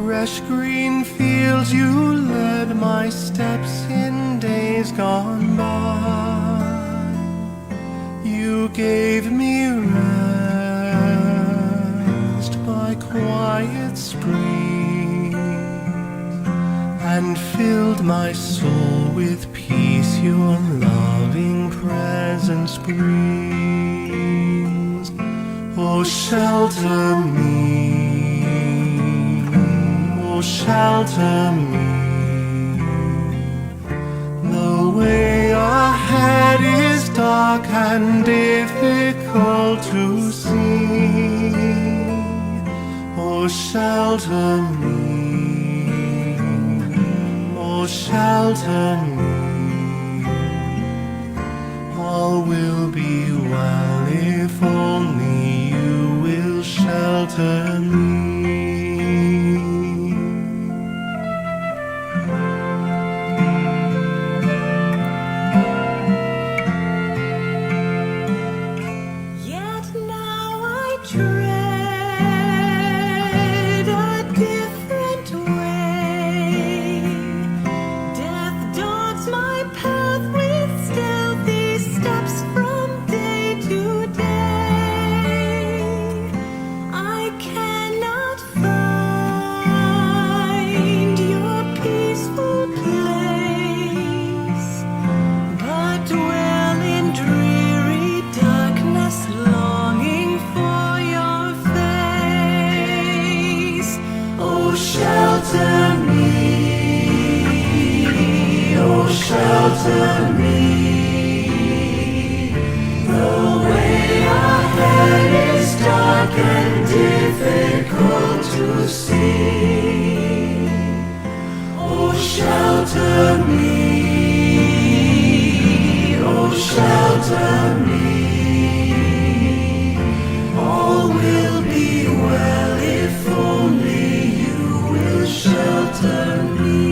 fresh green fields you led my steps in days gone by. You gave me rest by quiet springs and filled my soul with peace your loving presence brings. Oh, shelter me, oh, shelter me. The way ahead is dark and difficult to see. Oh, shelter me, oh, shelter me. All will be well if only you will shelter me. Yet now I tread a different way. Death dogs my path with stealthy steps from day to day. I cannot find your peaceful place, but dwell in dreary darkness, longing for your face. Oh, shelter me, oh, shelter me. The way ahead is dark and difficult to see. Oh, shelter me, oh, shelter me. All will be well if only you will shelter me.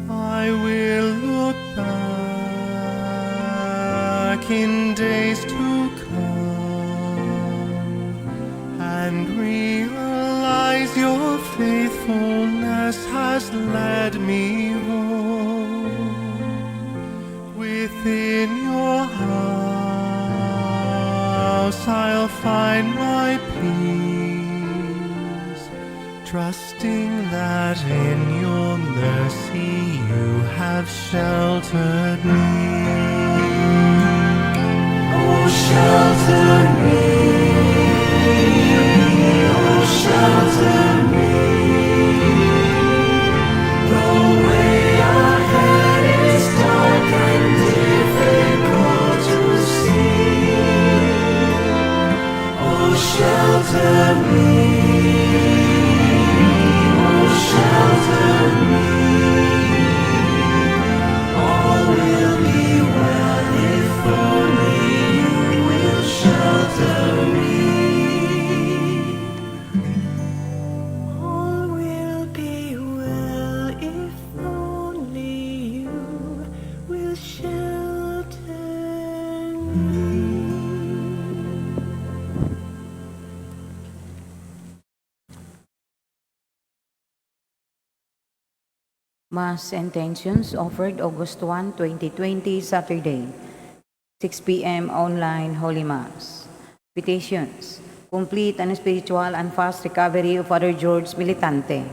I will look back in days to come and realize your faithfulness has led me home. Within your house I'll find my peace, trusting that in your mercy you have sheltered me. Oh, shelter me, oh, shelter me. The way ahead is dark and difficult to see. Oh, shelter me, oh, shelter me. All will be well if only you will shelter me. All will be well if only you will shelter me. Mass intentions offered August 1, 2020, Saturday, 6 p.m. online Holy Mass. Petitions: complete and spiritual and fast recovery of Father George Militante,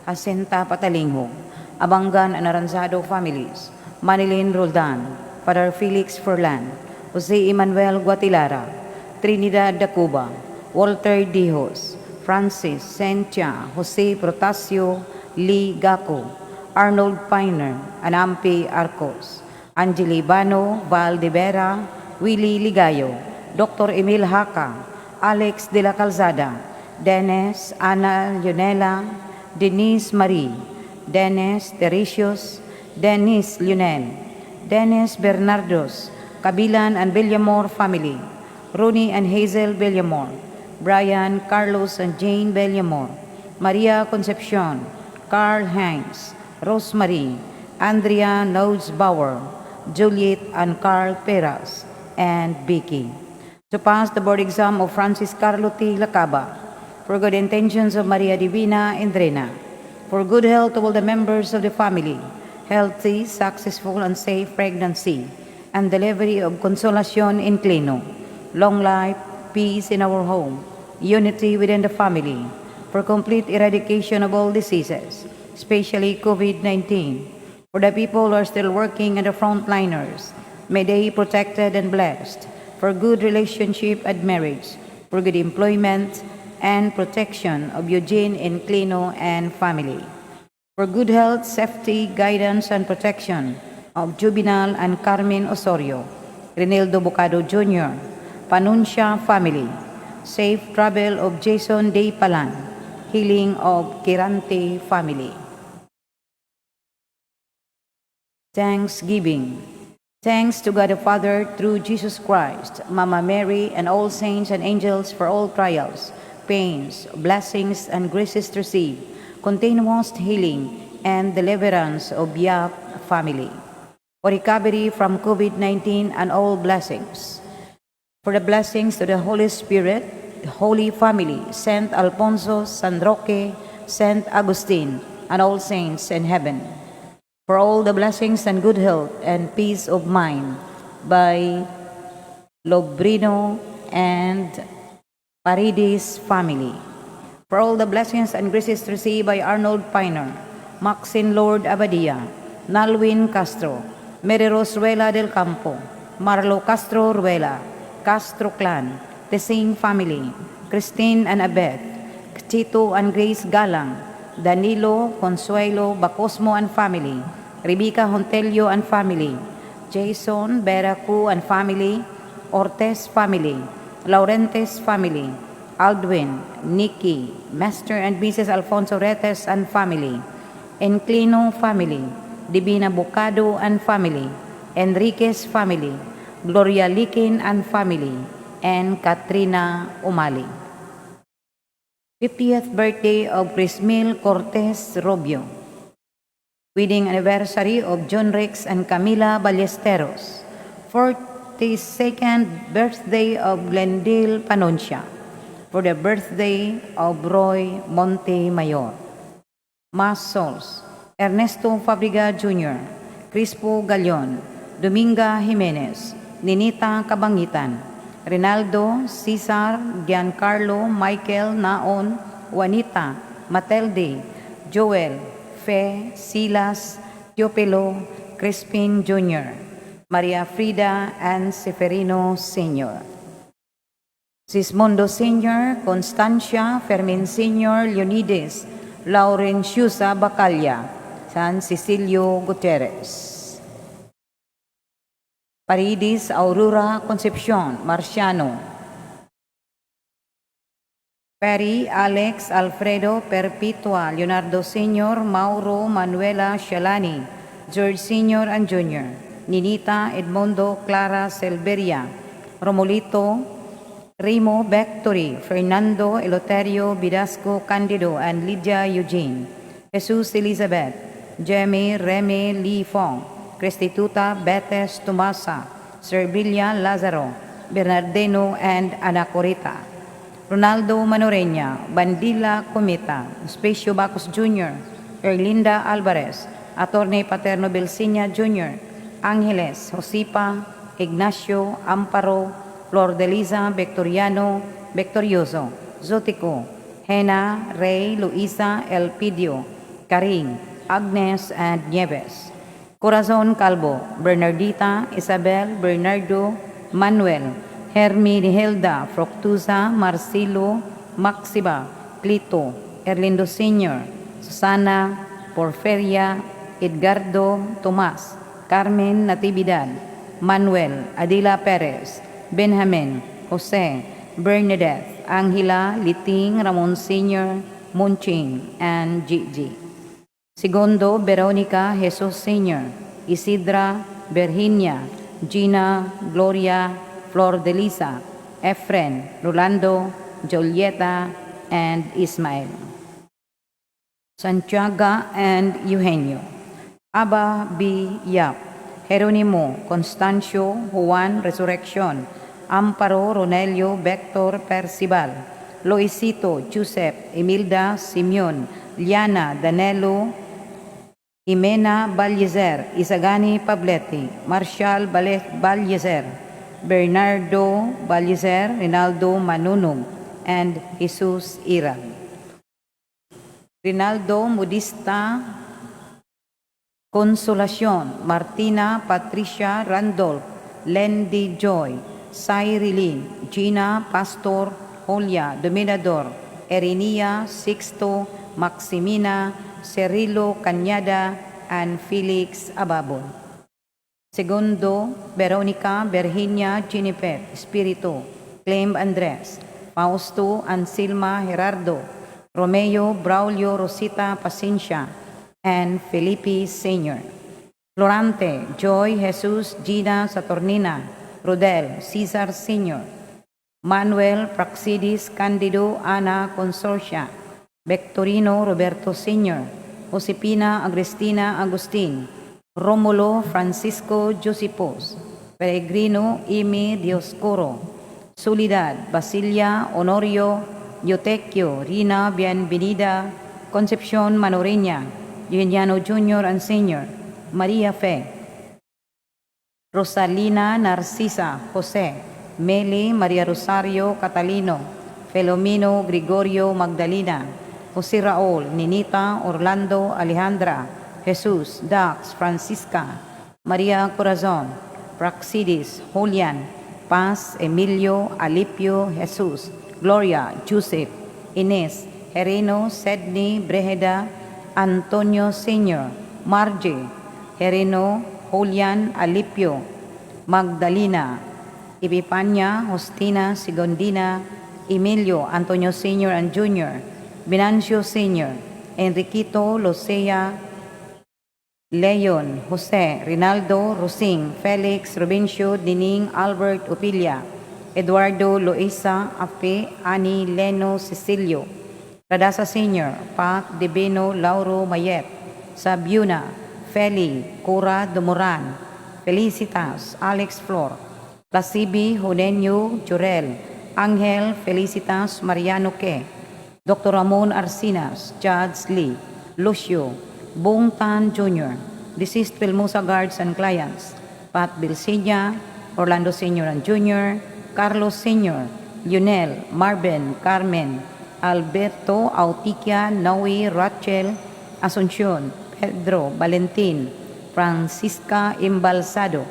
Jacinta Patalingho, Abangan and Aranzado families, Manilyn Roldan, Father Felix Furlan, Jose Emmanuel Guatilara, Trinidad Dacuba, Walter Dijos, Francis Sentia, Jose Protasio, Lee Gaco, Arnold Piner, Anampi Arcos, Angeli Bano, Val de Vera, Willie Ligayo, Dr. Emil Haka, Alex de la Calzada, Dennis Ana Leonela, Denise Marie, Dennis Teresios, Dennis Lionel, Dennis Bernardos, Kabilan and Villamor family, Ronnie and Hazel Villamor, Brian, Carlos, and Jane Bellamore, Maria Concepcion, Carl Heinz, Rosemary, Andrea Bauer, Juliet and Carl Peras, and Vicky. To pass the board exam of Francis Carlo T. Lacaba, for good intentions of Maria Divina Endrena, for good health of all the members of the family, healthy, successful, and safe pregnancy, and delivery of Consolacion Inclino, long life, peace in our home, unity within the family, for complete eradication of all diseases, especially COVID-19, for the people who are still working and the frontliners, may they be protected and blessed, for good relationship and marriage, for good employment and protection of Eugene Inclino and family, for good health, safety, guidance, and protection of Juvenal and Carmen Osorio, Renildo Bocado Jr., Panuncia family, safe travel of Jason Day Palan, healing of Kirante family. Thanksgiving. Thanks to God the Father through Jesus Christ, Mama Mary, and all saints and angels for all trials, pains, blessings, and graces received, continuous healing and deliverance of Yap family, for recovery from COVID-19 and all blessings, for the blessings to the Holy Spirit, the Holy Family, Saint Alfonso, San Roque, Saint Augustine, and all saints in heaven, for all the blessings and good health and peace of mind by Lobrino and Paredes family, for all the blessings and graces received by Arnold Piner, Maxine Lord Abadia, Nalwin Castro, Mary Rose Ruela del Campo, Marlo Castro Ruela, Castro clan, Tesing family, Christine and Abed, Chito and Grace Galang, Danilo Consuelo Bacosmo and family, Rebecca Hontelio and family, Jason Beracu and family, Ortez family, Laurentes family, Aldwin, Nikki, Master and Mrs. Alfonso Retes and family, Enclino family, Divina Bocado and family, Enriquez family, Gloria Likin and family, and Katrina Umali. 50th birthday of Crismil Cortez Robio. Wedding anniversary of John Rex and Camila Ballesteros. 42nd birthday of Glendale Panoncia. For the birthday of Roy Montemayor. Mass Souls. Ernesto Fabriga Jr., Crispo Galion, Dominga Jimenez, Ninita Kabangitan, Rinaldo, Cesar, Giancarlo, Michael, Naon, Juanita, Matilde, Joel, Fe, Silas, Teopelo, Crispin Jr., Maria Frida, and Seferino Sr. Sismondo Sr., Constancia, Fermin Sr., Leonides, Laurenciusa Bacalla, San Cecilio Gutierrez. Paredes Aurora Concepcion Marciano. Perry Alex Alfredo Perpetua Leonardo Sr., Mauro Manuela Shalani, George Sr. and Jr., Ninita Edmondo Clara Selveria, Romolito Remo Bectory, Fernando Eloterio Vidasco Candido, and Lydia Eugene, Jesus Elizabeth, Jemmy Remy Lee Fong, Crestituta Betes Tomasa, Servilia Lazaro, Bernardino, and Anacorita, Ronaldo Manoreña, Bandila Comita, Specio Bacos Jr., Erlinda Alvarez, Attorney Paterno Belsinia Jr., Angeles, Josipa, Ignacio, Amparo, Flor de Liza, Victoriano, Victorioso, Zotico, Hena, Rey, Luisa, Elpidio, Karing, Agnes, and Nieves. Corazon Calvo, Bernardita, Isabel, Bernardo, Manuel, Hermine Hilda, Fructusa, Marcelo, Maxiba, Clito, Erlindo Sr., Susana, Porferia, Edgardo, Tomas, Carmen Natividad, Manuel, Adila Perez, Benjamin, Jose, Bernadette, Angela, Liting, Ramon Sr., Munching, and Gigi. Segundo, Veronica, Jesus Sr., Isidra, Virginia, Gina, Gloria, Flor de Lisa, Efren, Rolando, Julieta, and Ismael. Santiago and Eugenio. Aba B. Yap, Jeronimo, Constancio, Juan, Resurrección, Amparo, Ronelio, Vector, Percival, Loisito, Joseph, Emilda, Simeon, Liana, Danelo, Jimena Balyezer, Isagani Pabletti, Marshall Balyezer, Bernardo Balyezer, Rinaldo Manunong, and Jesus Ira. Rinaldo Modista Consolacion, Martina Patricia Randolph, Lendy Joy, Cyrillin, Gina Pastor, Julia Dominador, Erinia Sixto, Maximina, Cirilo Cañada, and Felix Ababon. Segundo, Veronica Virginia Jennifer Espiritu, Clem Andres, Fausto Anselma Gerardo, Romeo Braulio Rosita Paciencia, and Felipe Sr. Florante Joy Jesus Gina Saturnina, Rodel Cesar Sr., Manuel Praxidis Candido Ana Consorcia, Victorino Roberto Sr., Josepina Agrestina Agustin, Romulo Francisco Josipos, Peregrino Imi Dioscoro, Soledad Basilia Honorio Yotequio Rina Bienvenida, Concepcion Manoreña, Eugeniano Jr. and Sr., Maria Fe, Rosalina Narcisa Jose, Meli Maria Rosario Catalino, Felomino Gregorio Magdalena, Jose Raul, Ninita Orlando Alejandra, Jesus, Dax, Francisca, Maria Corazon, Praxidis, Julian, Paz, Emilio, Alipio, Jesus, Gloria, Joseph, Ines, Hereno, Sedney, Brejeda, Antonio Sr., Margie, Hereno, Julian, Alipio, Magdalena, Epipania, Justina, Sigondina, Emilio, Antonio Sr. and Jr., Venancio Sr., Enriquito, Lucea, Leon, Jose, Rinaldo, Rosing, Felix, Robincio, Dining, Albert, Opilia, Eduardo, Loisa, Ape, Ani, Leno, Cecilio, Radasa Sr., Pat, Debeno, Lauro, Mayet, Sabiuna, Feli, Cora, Domoran, Felicitas, Alex Flor, Lasibi, Judenio, Jurel, Angel, Felicitas, Mariano Ke, Dr. Ramon Arcinas, Judge Lee, Lucio, Bong Tan Jr., deceased Pelmosa Guards and Clients, Pat Bilsilla, Orlando Sr. and Jr., Carlos Sr., Lionel, Marvin, Carmen, Alberto, Autikia, Noe, Rachel, Asuncion, Pedro, Valentin, Francisca Embalsado,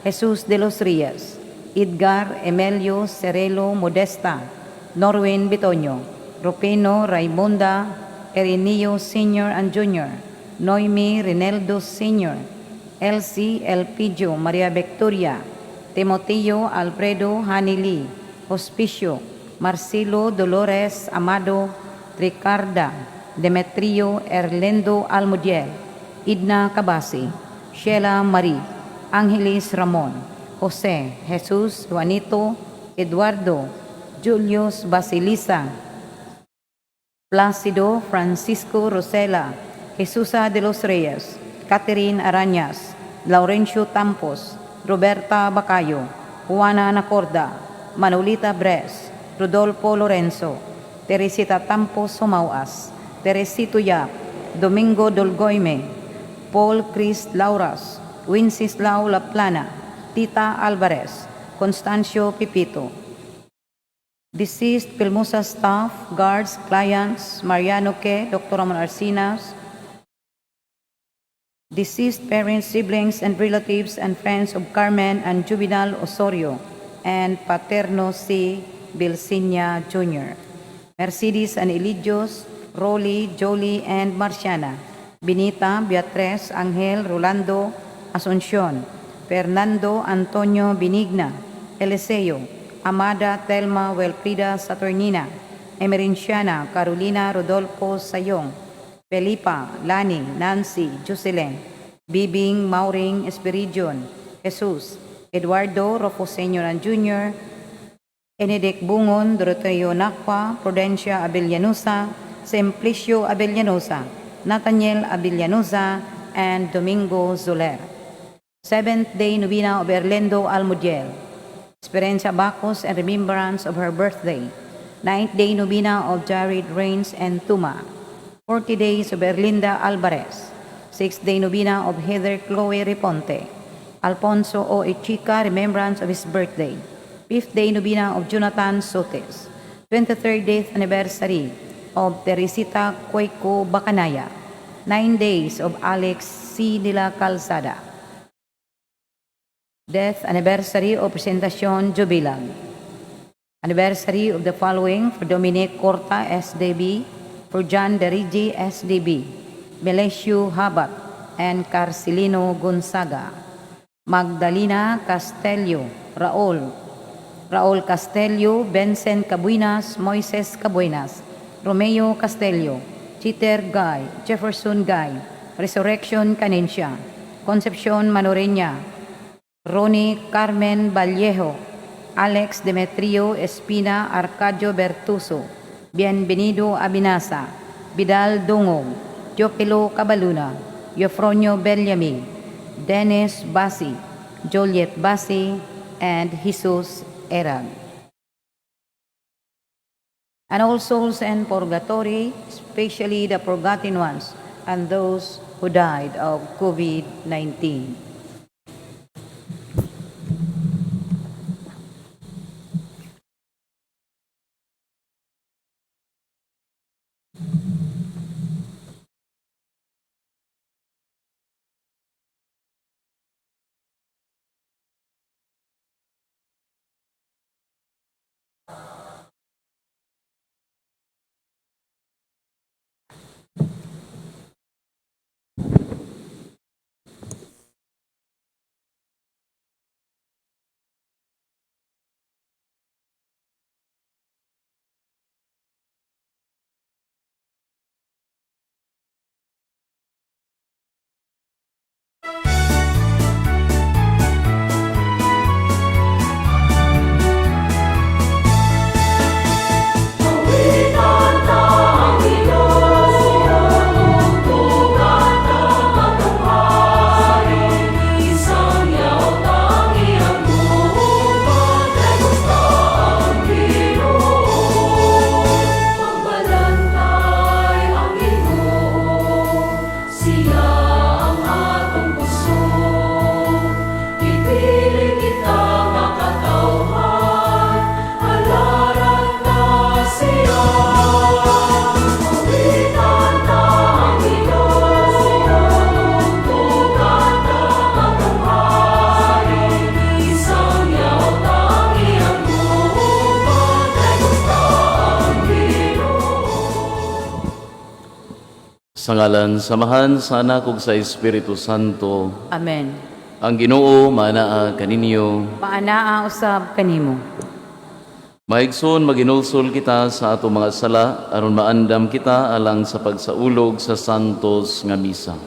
Jesus de los Rias, Edgar, Emelio, Cerelo, Modesta, Norwin Bitoño, Rupeno, Raimonda, Erinio Sr. and Jr., Noemi, Rinaldo Sr., Elsie, Elpidio, Maria Victoria, Timoteo, Alfredo, Hanili, Hospicio, Marcelo, Dolores, Amado, Ricarda, Demetrio, Erlendo Almudiel, Idna Cabasi, Sheila Marie, Angelis Ramon, Jose, Jesus, Juanito, Eduardo, Julius Basilisa, Plácido, Francisco Rosela, Jesusa de los Reyes, Catherine Arañas, Laurencio Tampos, Roberta Bacayo, Juana Nacorda, Manolita Bres, Rodolfo Lorenzo, Teresita Tampos Somauas, Teresito Yap, Domingo Dolgoime, Paul Chris Lauras, Wenceslao Laplana, Tita Alvarez, Constancio Pipito. Deceased Pelmosa staff, guards, clients, Mariano Ke, Dr. Ramon Arcinas. Deceased parents, siblings, and relatives and friends of Carmen and Juvenal Osorio, and Paterno C. Bilsinia Jr. Mercedes and Eligios, Rolly, Jolie, and Marciana. Benita, Beatriz, Angel, Rolando, Asuncion, Fernando Antonio Benigna, Eliseo, Amada, Telma, Wilfrida Saturnina, Emerinciana, Carolina Rodolfo Sayong, Felipa, Lani, Nancy, Jocelyn, Bibing, Mauring, Espiridion, Jesus, Eduardo Rofo Sr. and Jr., Enedek Bungon, Doroteo Nakpa, Prudencia Abellanosa, Simplicio Abellanosa, Nathaniel Abellanosa, and Domingo Zoler. Seventh-day Novena of Erlendo Almudiel, Esperanza Bacos and remembrance of her birthday. Ninth-day Novena of Jared Rains and Tuma. 40 days of Erlinda Alvarez. Sixth-day Novena of Heather Chloe Reponte. Alfonso O. Echica, remembrance of his birthday. Fifth-day Novena of Jonathan Sotes. 23rd death anniversary of Teresita Cueco Bacanaya. 9 days of Alex C. de la Calzada. Death anniversary of Presentacion Jubilag. Anniversary of the following for Dominic Corta, SDB, for John Derigi, SDB, Melesio Habat, and Carcelino Gonzaga. Magdalena Castello, Raul Castello, Vincent Cabuinas, Moises Cabuinas, Romeo Castello, Chiter Guy, Jefferson Guy, Resurrection Canencia, Concepcion Manoreña, Ronnie Carmen Vallejo, Alex Demetrio Espina Arcadio Bertuso, Bienvenido Abinasa, Vidal Dungog, Jokelo Cabaluna, Eufronio Benjamin, Dennis Basi, Joliet Basi, and Jesus Erag. And all souls in purgatory, especially the forgotten ones and those who died of COVID-19. Sa ngalan samahan sa anak ug sa Espiritu Santo, Amen. ang Ginoo manaa kaninyo. Paanaa usab kanimo. Maigsoon maginulsol kita sa ato mga sala aron maandam kita alang sa pagsaulog sa santos nga misa.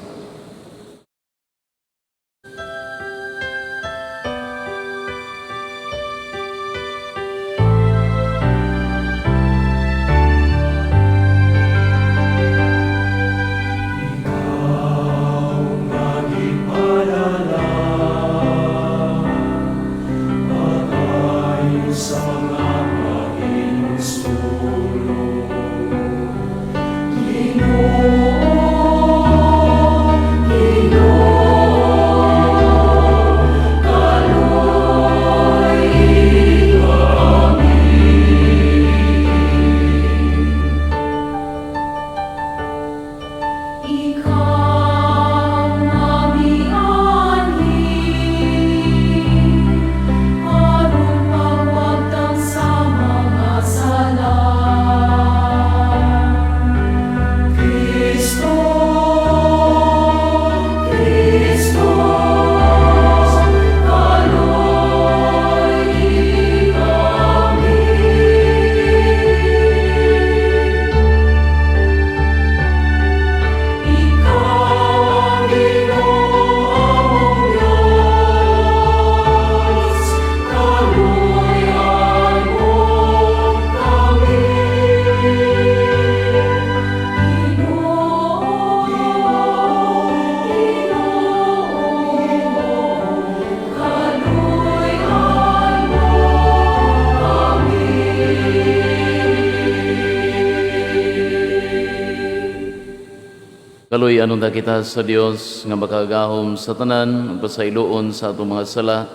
Kaloy anong kita sa Dios nga makagahom sa tanan pasayloon sa atong mga sala.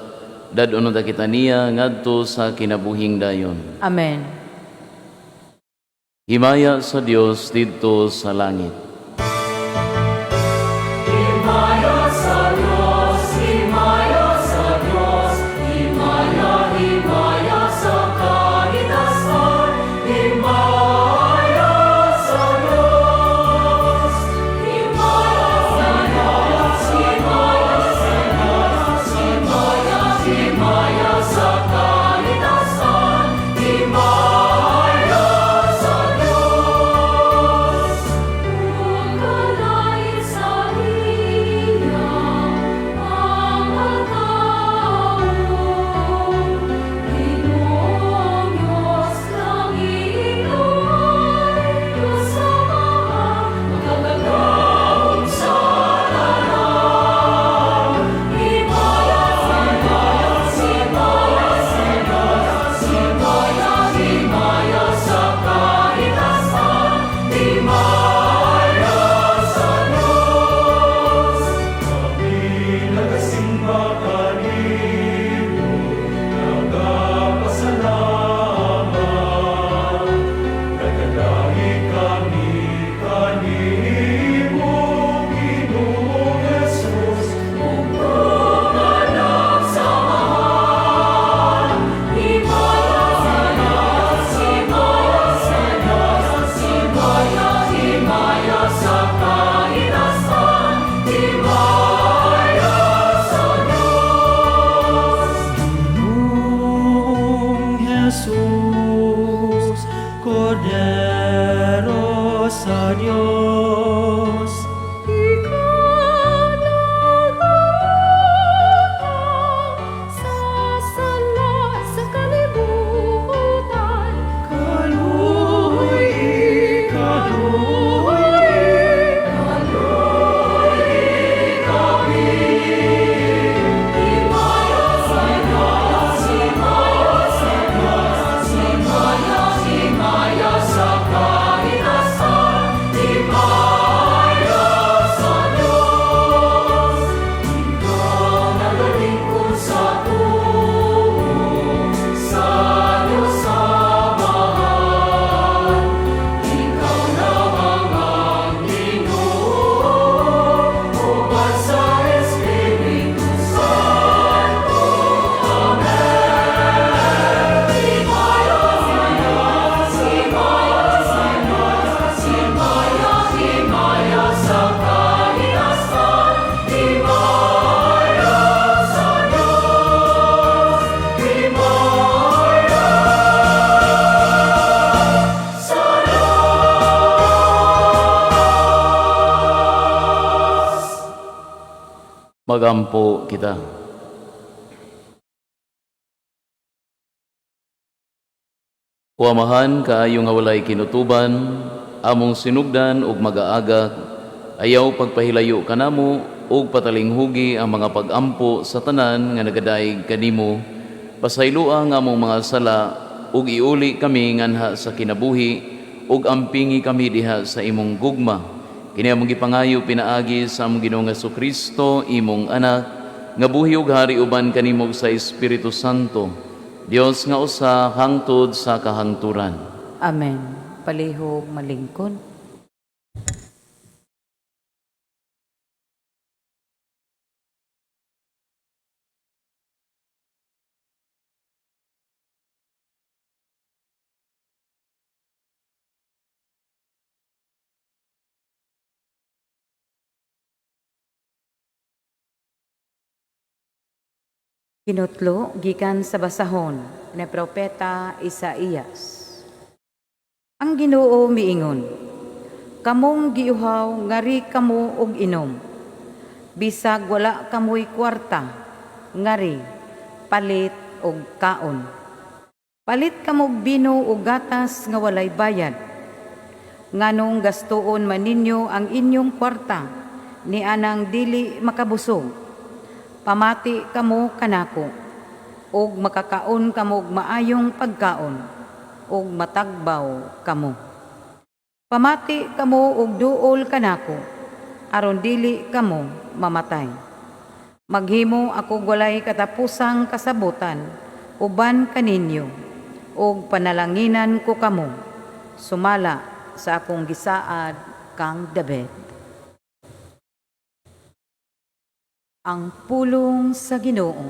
Dadon kita niya ngadto sa kinabuhing dayon. Amen. Himaya sa Dios didto sa langit. Jesus, Cordero sa Diyos. Ikaw nagkaroon sa sala sa kalibutan. Kaluoy, kaluoy, kaluoy kami. Magampo kita. Kuamahan kaayo nga walay kinutuban, among sinugdan ug mag-aagak, ayaw pagpahilayo kanamo ug patalinghugi ang mga pagampo sa tanan nga nagadaig kanimo, pasayloa nga among mga sala ug iuli kami nganha sa kinabuhi ug ampingi kami diha sa imong gugma. Kini among gipangayo pinaagi sa among Ginoong Jesucristo, imong anak, nga buhi ug hari uban kanimo sa Espiritu Santo, Dios nga usa hangtod sa kahangturan. Amen. Palihog malingkod. Kinutlo gikan sa basahon ni propeta Isaías. Ang Ginoo miingon, kamong giuhaw ngari kamo og inom. Bisag wala kamoy kwarta, ngari palit og kaon. Palit kamog bino og gatas nga walay bayad. Nganong gastuon man ninyo ang inyong kwarta ni anang dili makabusog. Pamati kamo kanako, og makakaon kamo og maayong pagkaon, og matagbaw kamo. Pamati kamo og duol kanako, aron dili kamo mamatay. Maghimo ako walay katapusang kasabutan, uban kaninyo, ug panalanginan ko kamo, sumala sa akong gisaad kang David. Ang pulong sa Ginoo.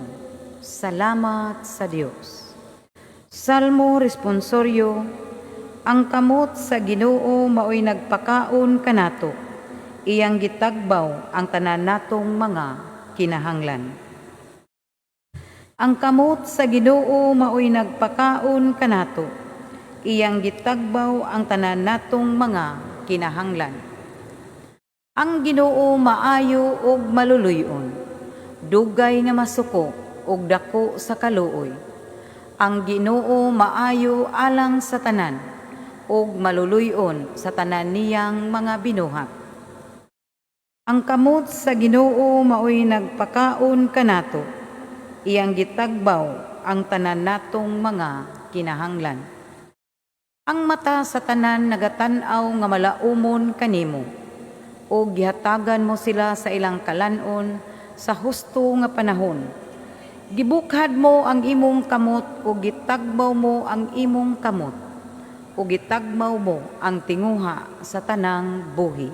Salamat sa Dios. Salmo responsoryo. Ang kamot sa Ginoo maoy nagpakaon kanato, iyang gitagbaw ang tanan natong mga kinahanglan. Ang kamot sa Ginoo maoy nagpakaon kanato, iyang gitagbaw ang tanan natong mga kinahanglan. Ang Ginoo maayo ug maluluyon, dugay nga masuko ug dako sa kaluoy. Ang Ginoo maayo alang sa tanan, ug maluluyon sa tanan niyang mga binuhat. Ang kamot sa Ginoo maoy nagpakaon kanato, iyang gitagbaw ang tanan natong mga kinahanglan. Ang mata sa tanan nagatan-aw nga malaumon kanimo, ug gihatagan mo sila sa ilang kalanon sa husto nga panahon. Gibukhad mo ang imong kamot ug gitagbaw mo ang imong kamot, ug gitagbaw mo ang tinguha sa tanang buhi.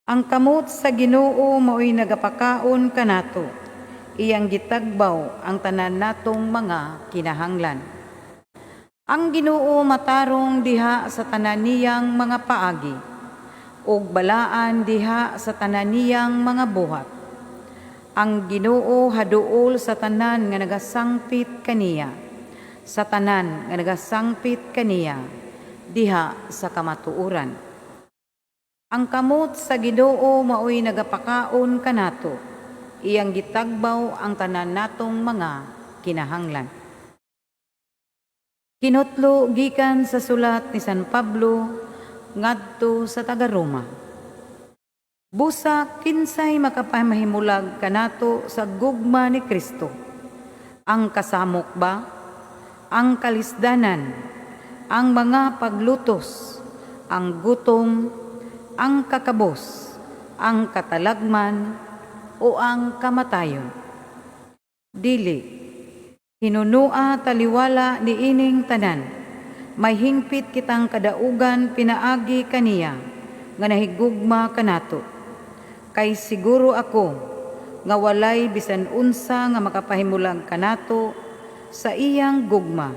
Ang kamot sa Ginoo maoy nagapakaon kanato, iyang gitagbaw ang tanan natong mga kinahanglan. Ang Ginoo matarong diha sa tanan niyang mga paagi, ug balaan diha sa tanan niyang mga buhat. Ang Ginoo haduol sa tanan nga nagasangpit kaniya, sa tanan nga nagasangpit kaniya diha sa kamatuoran. Ang kamot sa Ginoo maoy nagapakaon kanato, iyang gitagbaw ang tanan natong mga kinahanglan. Kinutlo gikan sa sulat ni San Pablo ngadto sa taga-Roma. Busa kinsay makapamahimulag kanato sa gugma ni Kristo. Ang kasamok ba? Ang kalisdanan, ang mga paglutos, ang gutom, ang kakabos, ang katalagman, o ang kamatayon. Dili, hinunua taliwala ni ining tanan, may hingpit kitang kadaugan pinaagi kaniya, nga nahigugma kanato. Kay siguro ako, nga walay bisan unsa nga makapahimulang kanato sa iyang gugma,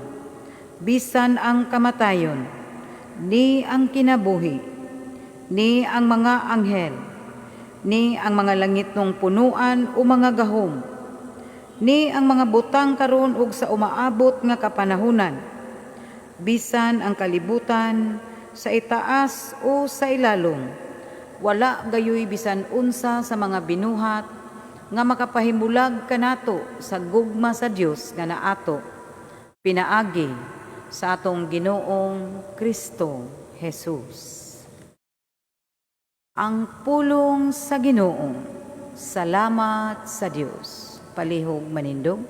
bisan ang kamatayon, ni ang kinabuhi, ni ang mga anghel, ni ang mga langit ng punuan o mga gahom, ni ang mga butang karon ug sa umaabot nga kapanahunan, bisan ang kalibutan sa itaas o sa ilalom, wala gayoy bisan unsa sa mga binuhat nga makapahimulag kanato sa gugma sa Dios nga naato pinaagi sa atong Ginoong Kristo Jesus. Ang pulong sa Ginoo. Salamat sa Dios. Palihog manindog.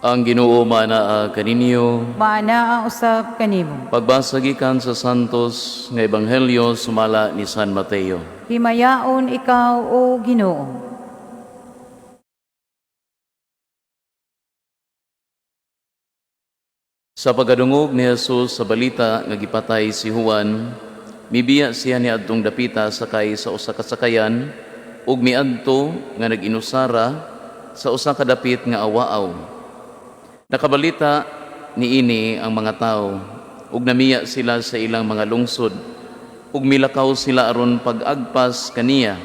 Ang Ginoo manaa kaninyo. Maana ang usab kanimo. Pagbasa gikan sa Santos nga Ebanghelyo sumala ni San Mateo. Himayaon ikaw, O Ginoo. Sa pagadungog ni Jesus sa balita nga gipatay si Juan, mibiya siya ni adtong dapita sakay sa usa ka sakayan ug miadto nga nag-inusara sa usa ka dapit nga awaaw. Nakabalita niini ang mga tawo ug namiya sila sa ilang mga lungsod ug milakaw sila aron pag-agpas kaniya.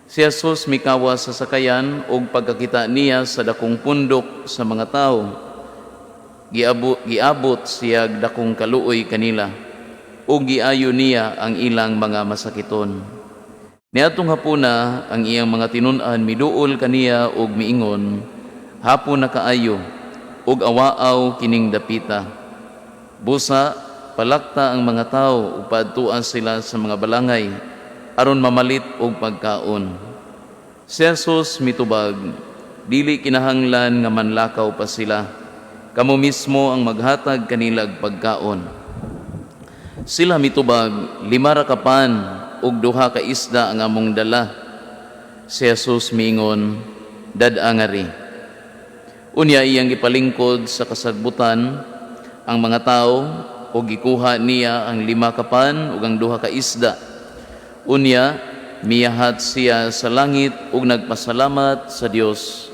Si Jesus mikawas sa sakayan ug pagkakita niya sa dakong pundok sa mga tawo, giabot siya dakong kaluoy kanila ug giayo niya ang ilang mga masakiton. Niadtong hapuna ang iyang mga tinun-an miduol kaniya ug miingon, hapon na kaayo ug awaaw kining dapita. Busa palakta ang mga tawo ug paadtuan sila sa mga balangay aron mamalit og pagkaon. Si Jesus mitubag, dili kinahanglan nga manlakaw pa sila. Kamo mismo ang maghatag kanilag pagkaon. Sila mitubag, 5 ra ka pan ug 2 ka isda ang among dala. Si Jesus miingon, dad-a nga ri. Unya iyang gipalingkod sa kasagbutan ang mga tawo ug gikuha niya ang 5 ka pan ug ang 2 ka isda. Unya miyahat siya sa langit ug nagpasalamat sa Dios.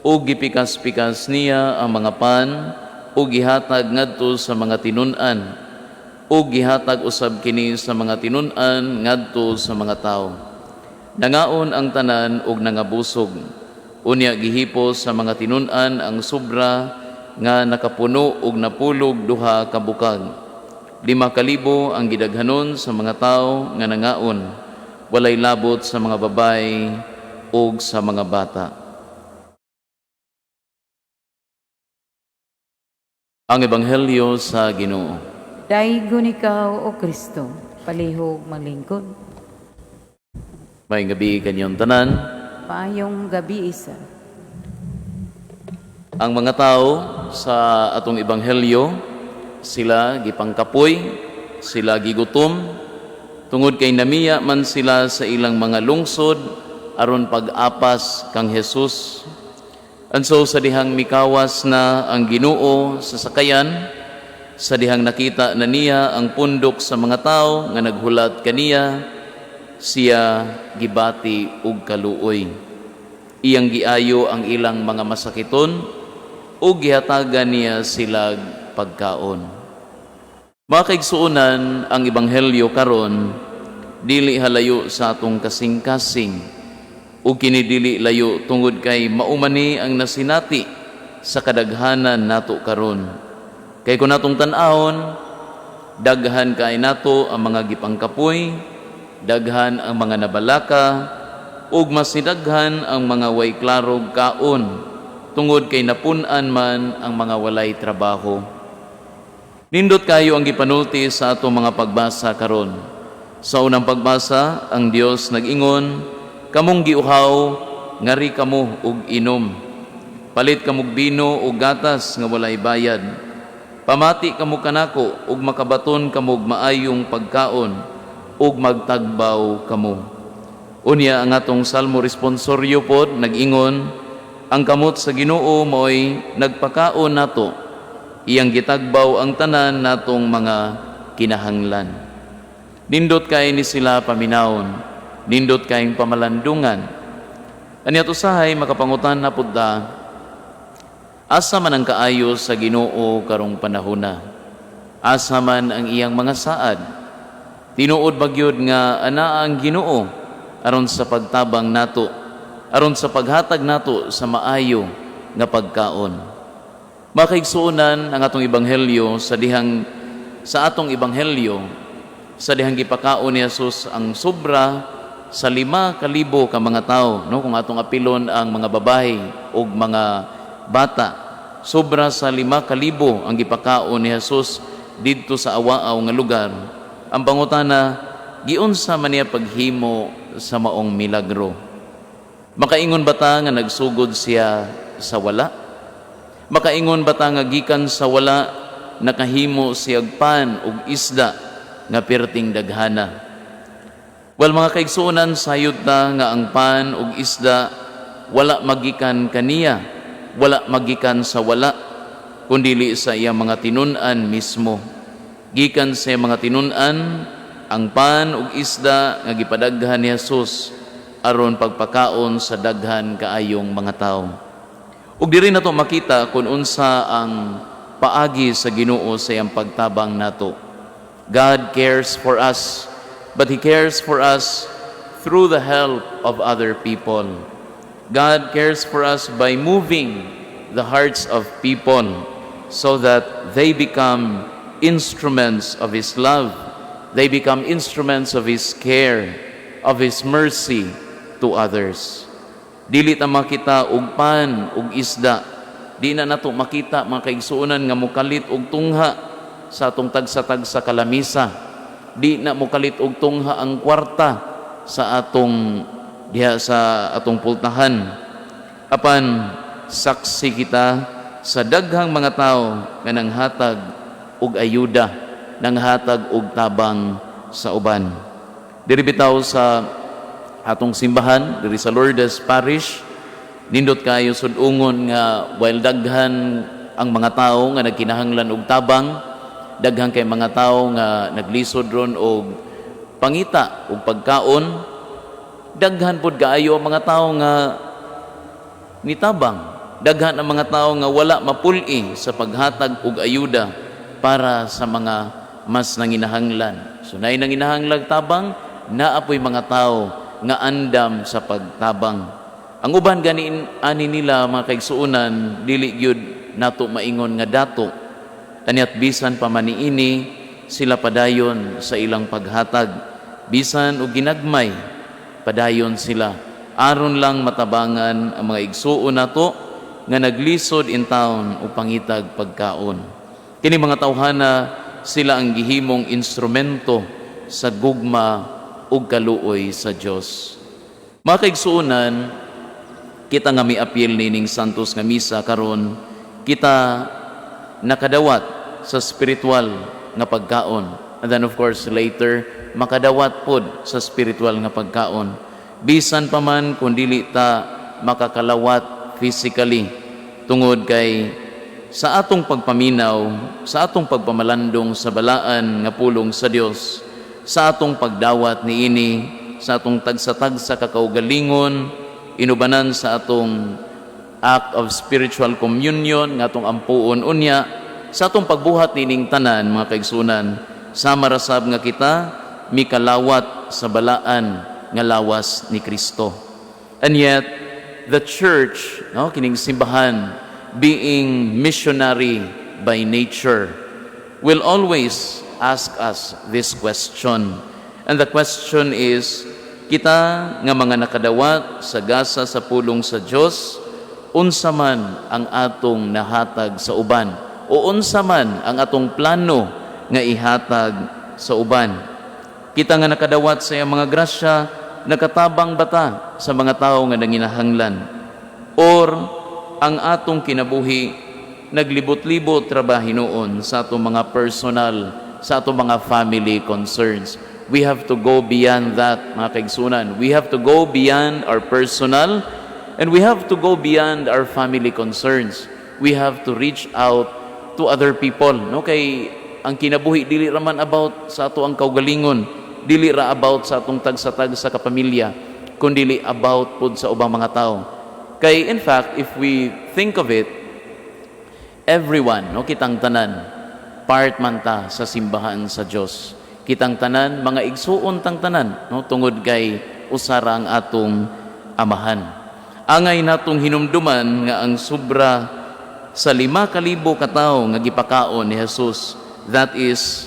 Ug gipikas-pikas niya ang mga pan ug gihatag ngadto sa mga tinun-an ug gihatag usab kini sa mga tinun-an ngadto sa mga tawo. Nangaon ang tanan ug nangabusog. Unya gihipos sa mga tinun-an ang sobra nga nakapuno ug napulog 2 ka bukag. 5,000 ang gidaghanon sa mga tawo nga nangaon, walay labot sa mga babay ug sa mga bata. Ang Ebanghelyo sa Ginoo. Daigon ikaw, O Kristo, palihog maglingkod. May gabi kanyang tanan. Paayong gabi isa. Ang mga tao sa atong Ebanghelyo, sila gipangkapoy, sila gigutom, tungod kay namiya man sila sa ilang mga lungsod aron pag-apas kang Jesus. And so sa dihang mikawas na ang Ginoo sa sakayan, sa dihang nakita na niya ang pundok sa mga tao nga naghulat kaniya, siya gibati ug kaluoy. Iyang giayo ang ilang mga masakiton ug gihatagan niya sila pagkaon. Mga kaigsuonan, ang Ebanghelyo karon dili halayo sa atong kasing-kasing ug kini dili layo tungod kay maumani ang nasinati sa kadaghanan nato karon. Kay kung natong tan-awon, daghan kay nato ang mga gipangkapoy, daghan ang mga nabalaka, ug mas daghan ang mga way klarog kaon tungod kay napun-an man ang mga walay trabaho. Nindot kayo ang gipanulti sa atong mga pagbasa karon. Sa unang pagbasa, ang Dios nag-ingon, kamong giuhaw, ngari kamo ug inom. Palit kamog bino ug gatas nga walay bayad. Pamati kamo kanako ug makabaton kamog maayong pagkaon ug magtagbaw kamo. Unya ang atong salmo responsoryo pod nag-ingon, ang kamot sa Ginoo mo'y nagpakaon nato, iyang gitagbaw ang tanan natong mga kinahanglan. Nindot kay ni sila paminawon, nindot kayong pamalandungan. Aniat usahay makapangutan na pudda, asa man ang kaayo sa Ginoo karong panahona, asa man ang iyang mga saad, tinuod bagyod nga ana ang Ginoo aron sa pagtabang nato, aron sa paghatag nato sa maayo nga pagkaon. Makaigsuonan ang atong Ebanghelyo sa atong Ebanghelyo, sa dihang gipakaon ni Jesus ang sobra sa 5,000 ka mga tao, no? Kung atong apilon ang mga babae o mga bata, sobra sa 5,000 ang gipakaon ni Jesus didto sa awaaw nga lugar. Ang pangutana, giunsa man niya paghimo sa maong milagro? Makaingon bata nga nagsugod siya sa wala? Makaingon bata nga gikan sa wala nakahimo siyag pan ug isda nga perting daghana? Well, mga kaigsuonan, sayod ta nga ang pan ug isda wala magikan kaniya, wala magikan sa wala, kundili sa iyang mga tinun-an mismo. Gikan sa iyang mga tinun-an ang pan ug isda nga gipadaghan ni Jesus aron pagpakaon sa daghan kaayong mga tao. Ug diri nato makita kung unsa ang paagi sa Ginoo sa iyang pagtabang nato. God cares for us, but He cares for us through the help of other people. God cares for us by moving the hearts of people so that they become instruments of His love. They become instruments of His care, of His mercy to others. Dili ta makita og pan ug isda. Di na nato makita mga kaigsuonan nga mukalit og tungha sa atong tagsa-tagsa kalamisa. Di na mukalit og tungha ang kwarta sa atong diha sa atong pultahan. Apan saksi kita sa daghang mga tao nga nanghatag og ayuda, nanghatag og tabang sa uban. Diri bitaw sa atong simbahan diri sa Lourdes Parish, nindot kayo sudungon nga while daghan ang mga tao nga nagkinahanglan og tabang, daghan kay mga tao nga naglisod ron og pangita og pagkaon, daghan pud kaayo ang mga tao nga nitabang, daghan ang mga tao nga wala mapul-i sa paghatag og ayuda para sa mga mas nanginahanglan. So nay nanginahanglag tabang, naapoy mga tao nga andam sa pagtabang. Ang uban gani ani nila mga kaigsuonan, dili gyud nato maingon nga dato. Kaniat bisan pa man niini sila padayon sa ilang paghatag, bisan og ginagmay padayon sila aron lang matabangan ang mga igsuon nato nga naglisod in town o pangitag pagkaon. Kini mga tawhana sila ang gihimong instrumento sa gugma ug kaluoy sa Dios. Mga kaigsuonan, kita nga miapil nining Santos nga misa karon, kita nakadawat sa spiritual nga pagkaon. And then of course later makadawat pod sa spiritual nga pagkaon. Bisan pa man kung dili ta makakalawat physically tungod kay sa atong pagpaminaw, sa atong pagpamalandong sa balaan nga pulong sa Dios, sa atong pagdawat niini, sa atong tagsa-tagsa kakaugalingon, inubanan sa atong act of spiritual communion nga atong ampuon unya, sa atong pagbuhat nining tanan mga kaigsunan, sama rasab nga kita mikalawat sa balaan nga lawas ni Kristo. And yet the church, no, kining simbahan, being missionary by nature, will always ask us this question. And the question is, kita nga mga nakadawat sa gasa sa pulong sa Dios, unsa man ang atong nahatag sa uban o unsa man ang atong plano nga ihatag sa uban. Kita nga nakadawat sa iyang mga grasya, nakatabang bata sa mga tao nga nanginahanglan, or ang atong kinabuhi naglibot-libot trabahinoon sa atong mga personal, sa atong mga family concerns. We have to go beyond that, mga kaigsunan. We have to go beyond our personal and we have to go beyond our family concerns. We have to reach out to other people. No? Kay ang kinabuhi, dili raman about sa ato ang kaugalingon, dili ra about sa atong tag-sa-tag sa kapamilya, kundi about pud sa ubang mga tao. Kay in fact, if we think of it, everyone, no, kitang tanan, part man ta sa simbahan sa Dios. Kitang tanan, mga igsuon tang tanan, no, tungod kay usara ang atong amahan. Angay natong hinumduman nga ang sobra sa 5,000 katao nga gipakaon ni Jesus. That is,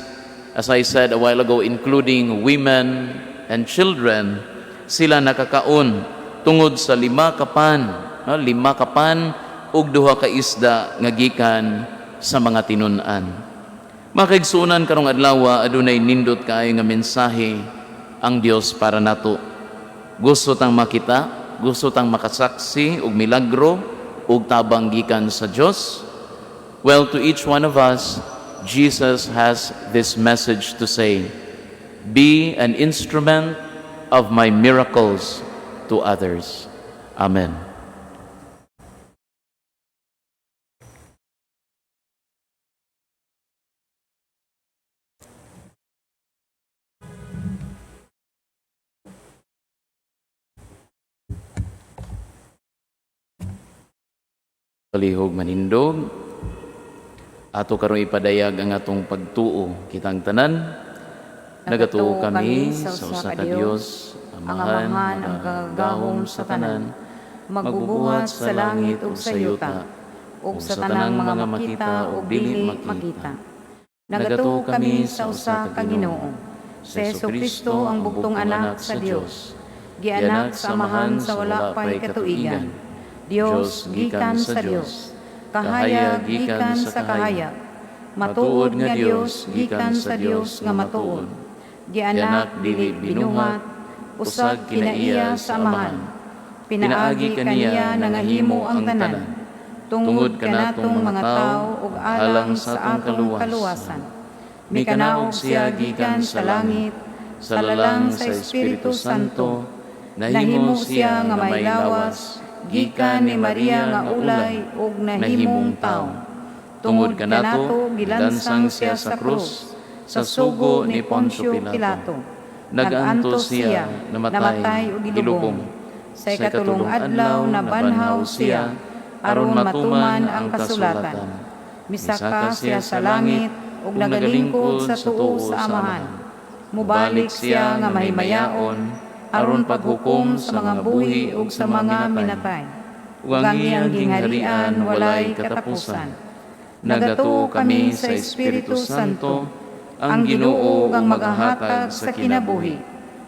as I said a while ago, including women and children, sila nakakaon tungod sa 5 kapan, no, 5 kapan ug 2 ka isda nga gikan sa mga tinun-an. Mga kaigsuonan, karong adlaw adunay nindot kaayo nga mensahe ang Dios para nato. Gusto tang makita, gusto tang makasaksi og milagro ug tabang gikan sa Dios. Well, to each one of us, Jesus has this message to say: be an instrument of my miracles to others. Amen. Palihog manindog, ato karon ipadayag ang atong pagtuo kitang tanan. Nagatuo kami sa usa ka Dios, Amahan, ang kagahom sa tanan, magbubuhat sa langit ug sa yuta, ug sa tanang mga makita ug dili makita. Nagatuo kami sa usa ka Ginoo, sa Jesucristo ang bugtong anak sa Dios, gianak sa amahan sa wala pay katuigan, Dios gikan sa Dios, kahayag gikan sa kahayag, matuod nga Dios gikan sa Dios nga matuod, gianak dili binuhat, usag kinaiya sa amahan, pinaagi kaniya nangahimo ang tanan, tungod kanatong mga tao ug alang sa atong kaluwasan. Mikanaog siya gikan sa langit, sa lalang sa Espiritu Santo, nahimo siya nga may lawas, gikan ni Maria nga ulay ug nahimong tawo. Tungod kanato gilansang siya sa krus, sa sugo ni Poncio Pilato. Naganto siya, namatay ug gilubong. Sa ikatulong adlaw nabanhaw siya, aron matuman ang kasulatan. Misaka siya sa langit ug nagalingkod sa tuo sa amahan. Mubalik siya nga mahimayaon, aron paghukom sa mga buhi ug sa mga minatay. Ug ang iyang gingharian walay katapusan. Nagatuo kami sa Espiritu Santo, ang Ginoo ug ang maghahatag sa kinabuhi.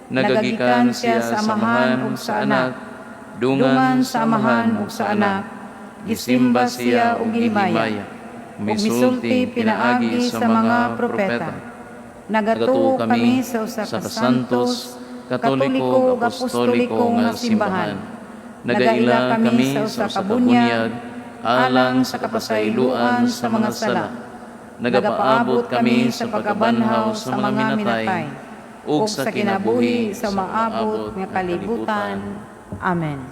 Nagagikan siya sa amahan ug sa anak, dungan sa amahan ug sa anak, gisimba siya ug gihimaya, misulti pinaagi sa mga propeta. Nagatuo kami sa usa ka santos, Katoliko ug Apostoliko nga simbahan. Nagaila kami sa usa ka bunyag alang sa kapasayloan sa mga sala. Nagapaabot kami sa pagkabanhaw sa mga minatay ug sa kinabuhi sa maabot nga kalibutan. Amen.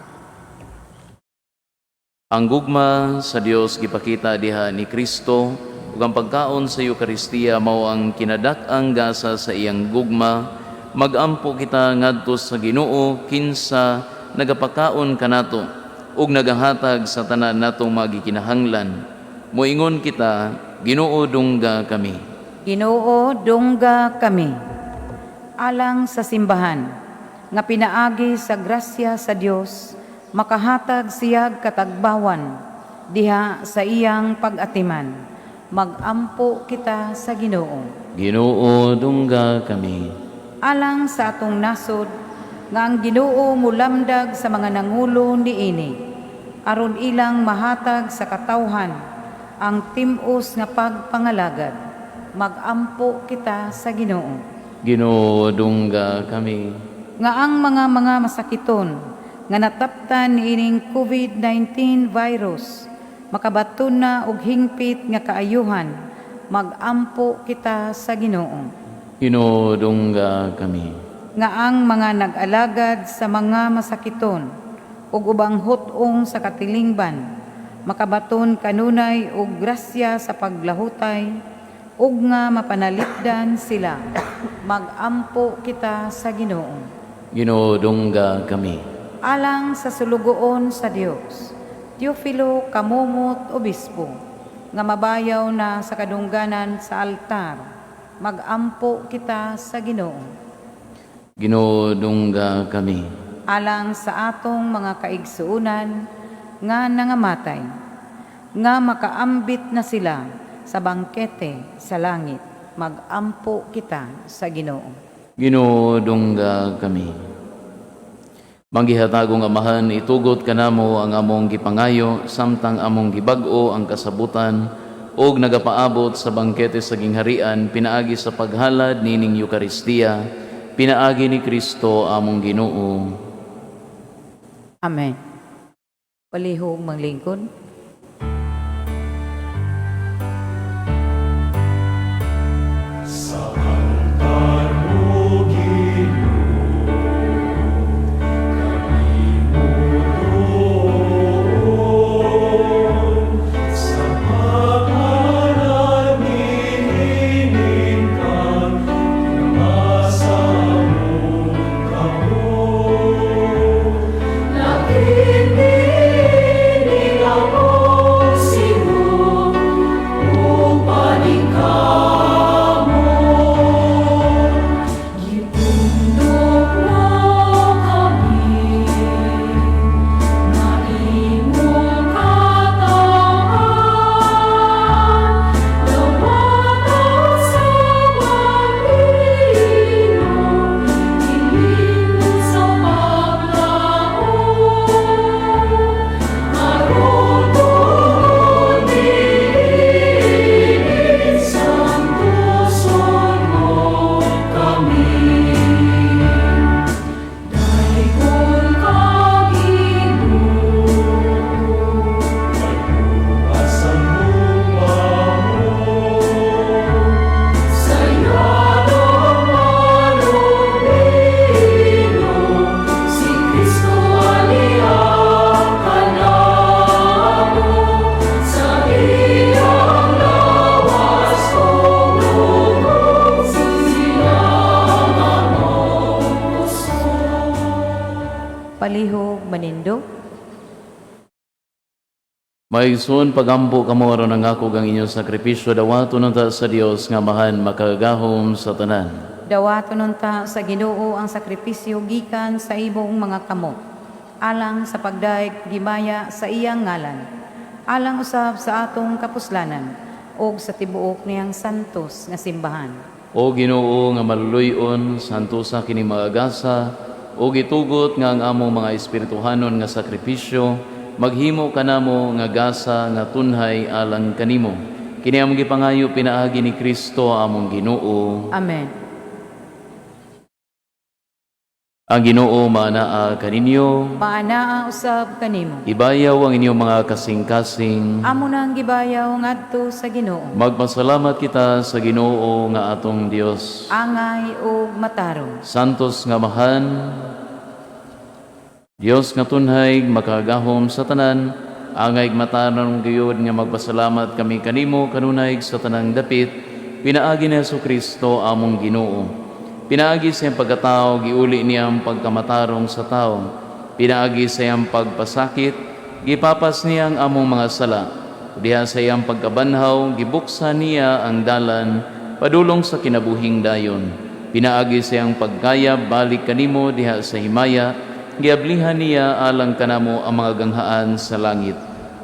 Ang gugma sa Dios gipakita diha ni Kristo ug ang pagkaon sa Eucharistia mao ang kinadak-ang gasa sa iyang gugma. Magampo kita ngadto sa Ginoo kinsa nagapakaon kanato ug nagahatag sa tanan natong magikinahanglan. Moingon kita, Ginoo dungga kami. Ginoo dungga kami. Alang sa simbahan nga pinaagi sa grasya sa Dios, makahatag siyag katagbawan diha sa iyang pag-atiman. Magampo kita sa Ginoo. Ginoo dungga kami. Alang sa atong nasod, nga ang Ginoo mulamdag sa mga nangulo niini, aron ilang mahatag sa katawhan ang tim-os nga pagpangalagad. Magampo kita sa Ginoo. Ginoo dungga kami. Nga ang mga masakiton nga nataptan niining COVID-19 virus, makabaton na og hingpit nga kaayuhan, magampo kita sa Ginoo. Ginoo dungga kami. Nga ang mga nag-alagad sa mga masakiton ug ubang hutong sa katilingban, makabaton kanunay og grasya sa paglahutay ug nga mapanalipdan sila. Magampo kita sa Ginoo. Ginoo dungga kami. Alang sa sulugoon sa Dios, Teofilo Kamumot Obispo, nga mabayaw na sa kadungganan sa altar, magampo kita sa Ginoo. Ginoo dungga kami. Alang sa atong mga kaigsuunan nga nangamatay, nga makaambit na sila sa bangkete sa langit, magampo kita sa Ginoo. Ginoo dungga kami. Manggihatagong Amahan, itugot kanamo ang among gipangayo samtang among gibag-o ang kasabutan og nagapaabot sa bangkete sa gingharian pinaagi sa paghalad nining Eucharistia, pinaagi ni Kristo among Ginoo. Amen. Palihog manglingkod. Sa altar mo, Ginoo, Maigsoon pagampo kamo aron ang ako ang inyong sakripisyo dawato nunta sa Dios nga mahan makagahom sa tanan. Dawaton nunta sa Ginoo ang sakripisyo gikan sa ibong mga kamot, alang sa pagdaig gimaya sa iyang ngalan, alang usab sa atong kapuslanan, og sa tibuok niyang santos nga simbahan. O Ginoo nga maluluyon, santo sa kini maagasa, o gitugot nga ang among mga espirituhanon nga sakripisyo, maghimo kanamo nga gasa nga tunhay alang kanimo. Kini among gipangayo pinaagi ni Kristo among Ginoo. Amen. Ang Ginoo maanaa kaninyo, Maanaa usab kanimo. ibayaw ang inyong mga kasing-kasing. Amo nang gibayaw ngadto sa Ginoo. Magpasalamat kita sa Ginoo nga atong Dios. Angay ug matarong. Santos nga mahan, Dios nga tunhay makagahom sa tanan, angay matanon gayud nga magpasalamat kami kanimo kanunay sa tanang dapit, pinaagi ni Jesucristo among Ginoo. Pinaagi sa iyang pagkatao, giuli niyang pagkamatarong sa tao. Pinaagi sa iyang pagpasakit, gipapas niya ang among mga sala. Diha sa iyang pagkabanhaw, gibuksan niya ang dalan, padulong sa kinabuhing dayon. Pinaagi sa iyang pagkayab, balik kanimo diha sa himaya, giablihan niya alang kanamo ang mga ganghaan sa langit.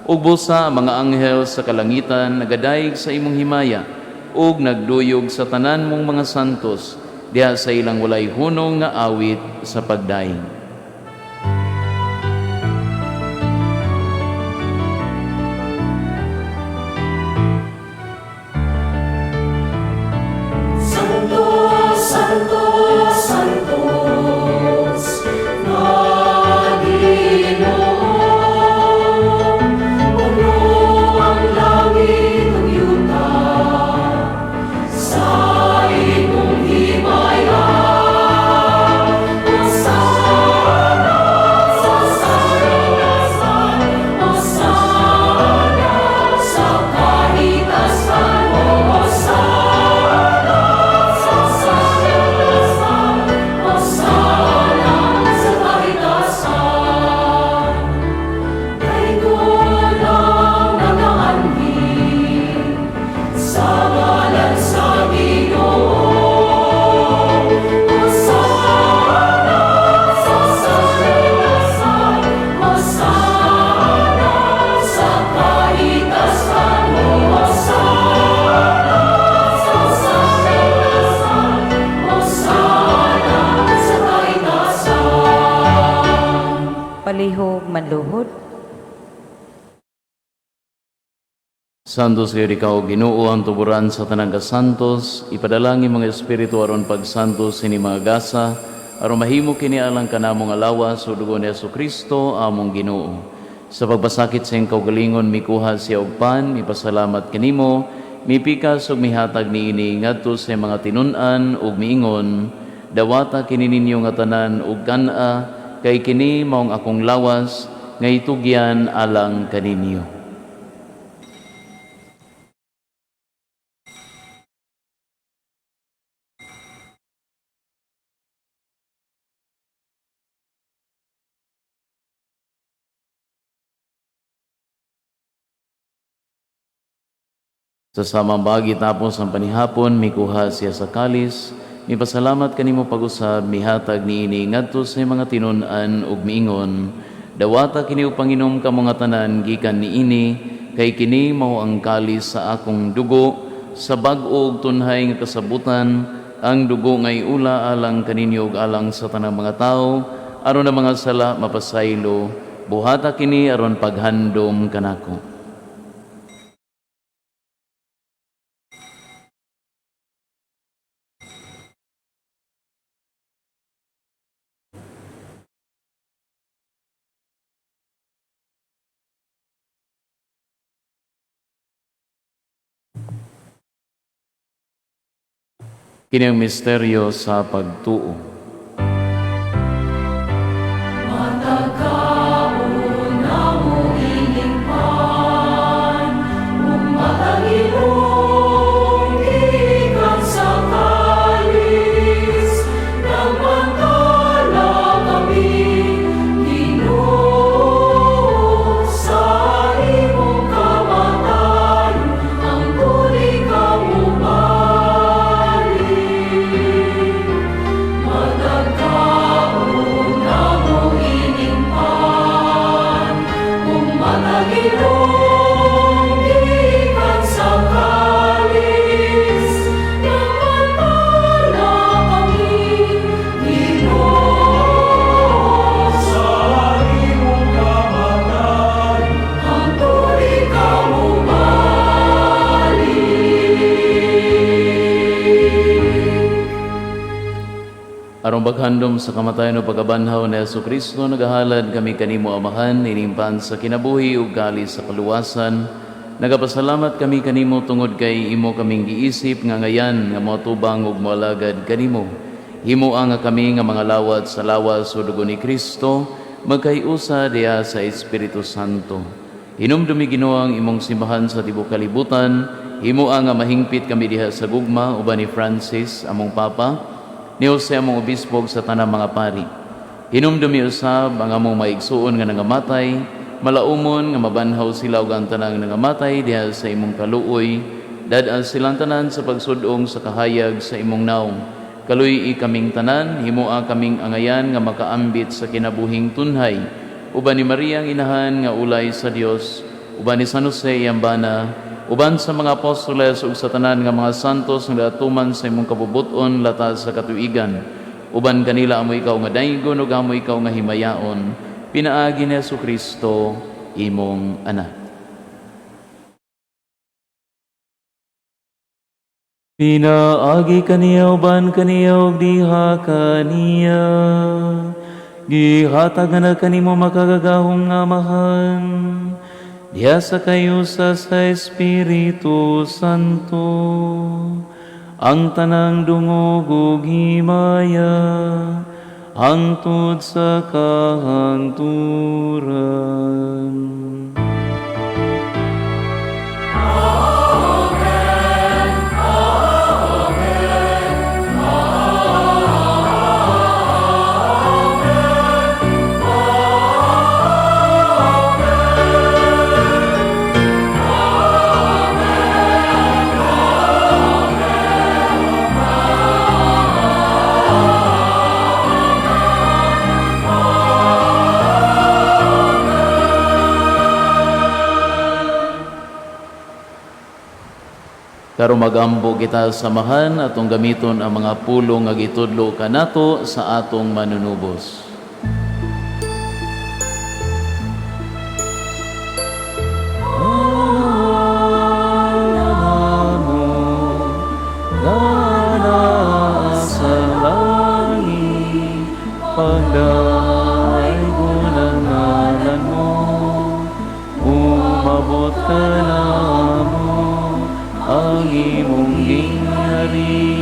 Ug busa ang mga anghel sa kalangitan nagadaig sa imong himaya, ug nagduyog sa tanan mong mga santos, diha sa ilang walay hunong nga awit sa pagdaing. Santo, Santo, Santos, na Ginoo. Puno ang langit ug yuta sa imong himaya. Hosana, Hosana, Hosana sa kahitasan. Hosana, Hosana sa kahitasan. Kay kulang nagaanhin sa ngalan sa Ginoo. Hosana, Hosana sa kahitasan. Hosana, Hosana sa kahitasan. Palihog manluhod. Santos kayo ikaw, Ginoo ang tuburan sa tanang kasantos, ipadalangin mga espiritu aron pagsantos sini mga gasa, aron mahimo kini alang kanamong alawas sa dugo ni Jesucristo among Ginoo. Sa pagbasakit sa iyang kaugalingon, mikuha siya og pan, ipasalamat kanimo, mipikas ug mihatag niini ngadto sa mga tinun-an ug miingon, dawata kini ninyo nga tanan ug kan-a, kay kini maong akong lawas nga itugyan alang kaninyo. Sa samang bagi tapos ang panihapon, mikuha siya sa kalis, mipasalamat kanimo pag-usab, mihatag niini ngadto sa mga tinun-an ug miingon, dawata kini ug panginom ka mga tanan gikan niini, kay kini mao ang kalis sa akong dugo, sa bag-o ug tunhay nga kasabutan, ang dugo ngay ula alang kaninyo ug alang sa tanang mga tao, aron ang mga sala mapasaylo, buhata kini aron paghandom kanako. Kini ang misteryo sa pagtuo. Matagkaon na mo iningpan, matagilong ikan sa kalis, nagmantala kami, Ginoo, sa imong Aron baghandom sa kamatayon o pagkabanhaw ni Jesucristo, nagahalad kami kanimo Amahan, inimpan sa kinabuhi ug gali sa kaluwasan. Nagapasalamat kami kanimo tungod kay imo kaming giisip nga ngayan nga moatubang ug moalagad kanimo. Himo nga kami nga mga lawat sa lawas o dugo ni Kristo, magkayusa diha sa Espiritu Santo. Hinumdumi Ginoo ang imong simbahan sa tibuok kalibutan. Himo nga mahingpit kami diha sa gugma uban ni Francis among Papa, ni Jose among obispo sa tanang mga pari. Hinumdumi usab ang among maigsuon nga nangamatay, malaumon nga mabanhaw sila ug ang tanang nangamatay diha sa imong kaluoy, dad-an silang tanan sa pagsudong sa kahayag sa imong naong. Kaluy kaming tanan, himoa kaming angayan nga makaambit sa kinabuhing tunhay. Uban ni Maria ang inahan nga ulay sa Dios, uban ni San Jose iyang bana, uban sa mga apostoles ug sa tanan nga mga santos nga atuman sa imong kabubuton latas sa katuigan. Uban kanila amo ikaw nga daygon ug amo ikaw nga himayaon. Pinaagi ni Jesucristo imong anak. Pinaagi kaniya uban kaniya ug diha kaniya. Gihatag na kanimo makagagahong Amahan. Diha sa kayusa sa Espiritu Santo, ang tanang dungog ug himaya, hangtod sa kahangturan. Karon magambo kita samahan atong gamiton ang mga pulong nga gitudlo kanato sa atong manunubos. Sa langit, pagdaigo ng ngalan mo, umabot ka na mo ang imong gingharian.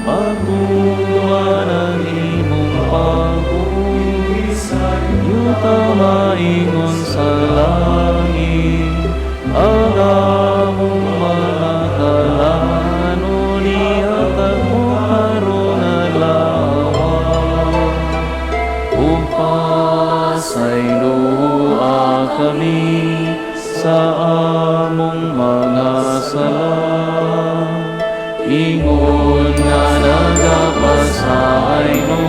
Magbuwan ang imong pag-uwisan, yuta maingon sa langit, ang among mga kalanon, ihatag mo karon nga lawan. Pasayloa kami sa among mga sala, ingon nga nagapasaylo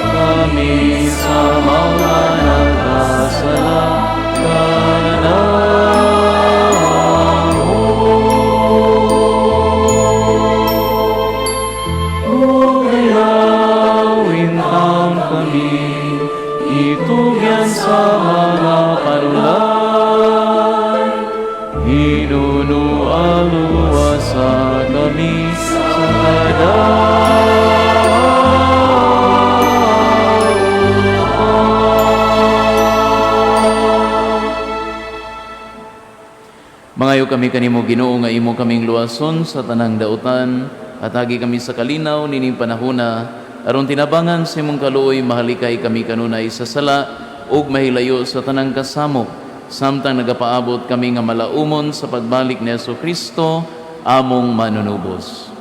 kami sa mga nagkasala Ilawin taon kami, itugyan sa mga parulan, hinunualuwasa kami sa Mangayo kami kanimo Ginoo nga imo kaming luwason sa tanang dautan, hatagi kami sa kalinaw nining panahona, aron tinabangan sa imong kaluoy mahalikay kami kanunay sa sala ug mahilayo sa tanang kasamok, samtang nagapaabot kami nga malaumon sa pagbalik ni Jesucristo among manunubos.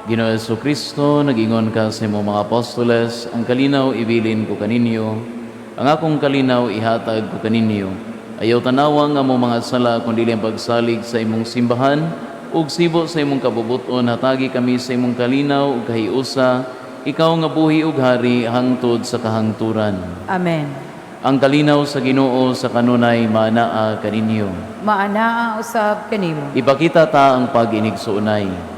Ginoo Jesucristo, nag-ingon ka sa imong mga apostoles, ang kalinaw ibilin ko kaninyo, ang akong kalinaw ihatag ko kaninyo. Ayaw tanawang nga mong mga sala kundi ang pagsalig sa imong simbahan ug sibo sa imong kabubuton, hatagi kami sa imong kalinaw ug kahiusa, ikaw nga buhi ug hari hangtod sa kahangturan. Amen. Ang kalinaw sa Ginoo sa kanunay maanaa kaninyo. Maanaa usab kanimo. Ipakita ta ang pag-inigsuunay.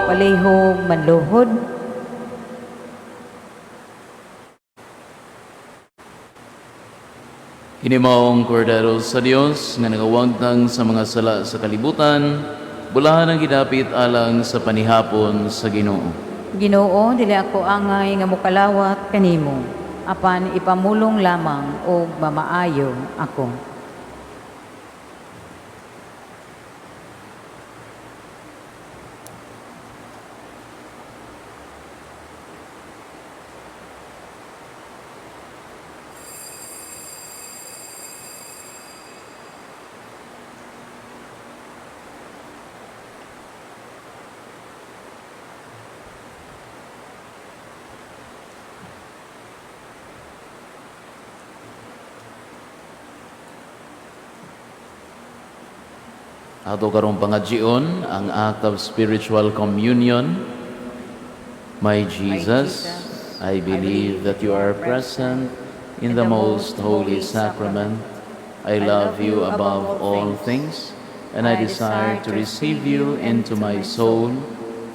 Palihog manluhod. Kini maong kordero sa Dios nga nagawagtang sa mga sala sa kalibutan, bulahan ang gidapit alang sa panihapon sa Ginoo. Ginoo, dili ako angay nga mukalawat kanimo. Apan ipamulong lamang o mamaayo ako. Ato karong pangadjion ang act of spiritual communion. My Jesus, I believe that you are present in the most holy sacrament. I love you above all things, and I desire to receive you into my soul.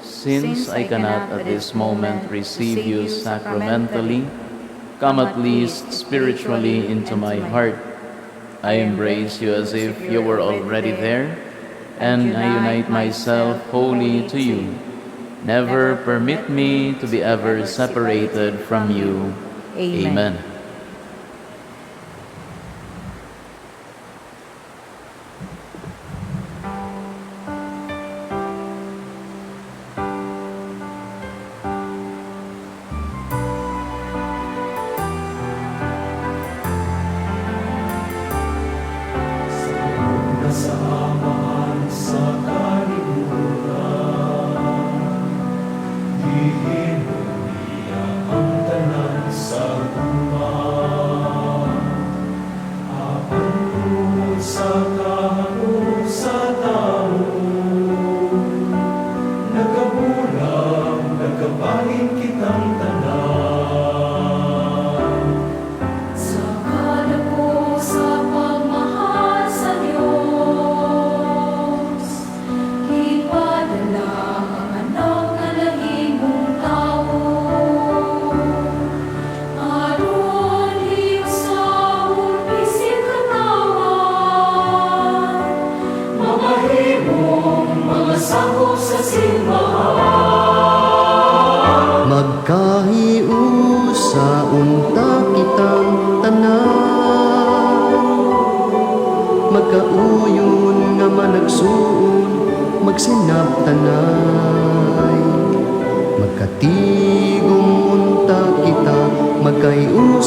Since I cannot at this moment receive you sacramentally, come at least spiritually into my heart. I embrace you as if you were already there, and I unite myself wholly to you. Never permit me to be ever separated from you. Amen. Magkahiusa unta kitang tanan, magkauyon nga managsuon, magsinap tanay. Magkatigong unta kita, magkahiusa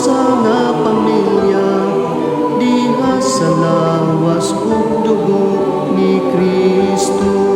lawas ug dugo ni Kristo.